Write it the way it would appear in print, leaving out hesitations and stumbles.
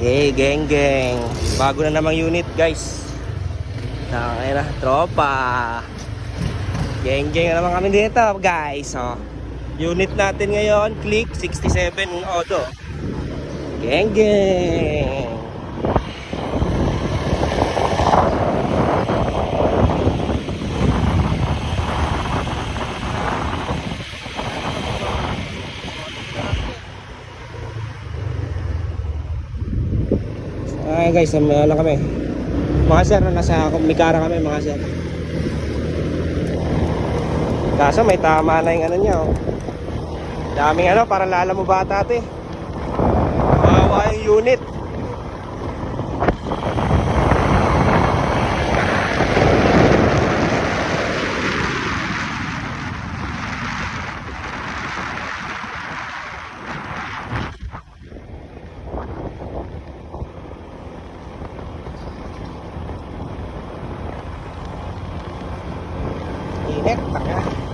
Hey, geng geng. Bago na namang unit, guys. Ay na, tropa. Geng geng na naman kami dito, guys. Oh. Unit natin ngayon, Click 67 Auto. Geng geng. Ay guys, ano kami. Mga sir, nasa Mikara kami mga sir. Kaso may tama na yung ano niya, oh. Daming ano, para lala mo bata ito eh. Kawawa yung unit. Init, taka.